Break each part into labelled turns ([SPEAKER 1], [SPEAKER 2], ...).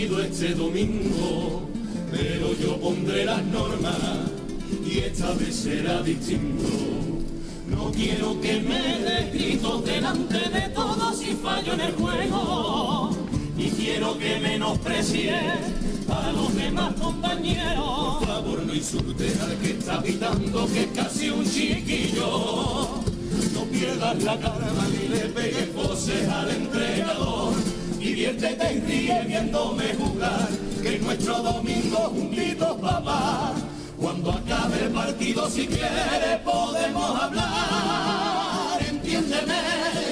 [SPEAKER 1] partido este domingo, pero yo pondré las normas y esta vez será distinto. No quiero que me des gritos delante de todos y fallo en el juego, y quiero que menosprecie a los demás compañeros. Por favor, no insultes al que está pitando, que es casi un chiquillo. No pierdas la calma ni le pegues voces al entrenador. Diviértete y ríe viéndome jugar, que nuestro domingo juntitos, papá. Cuando acabe el partido, si quieres podemos hablar. Entiéndeme,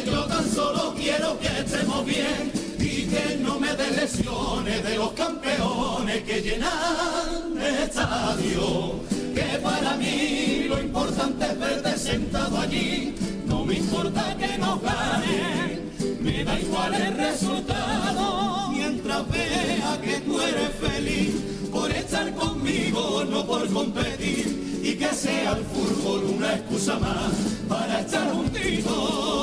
[SPEAKER 1] yo tan solo quiero que estemos bien y que no me des lesiones de los campeones que llenan el estadio. Que para mí lo importante es verte sentado allí. No me importa que nos ganen, me da igual el resultado, mientras vea que tú eres feliz por estar conmigo, no por competir, y que sea el fútbol una excusa más para estar juntitos.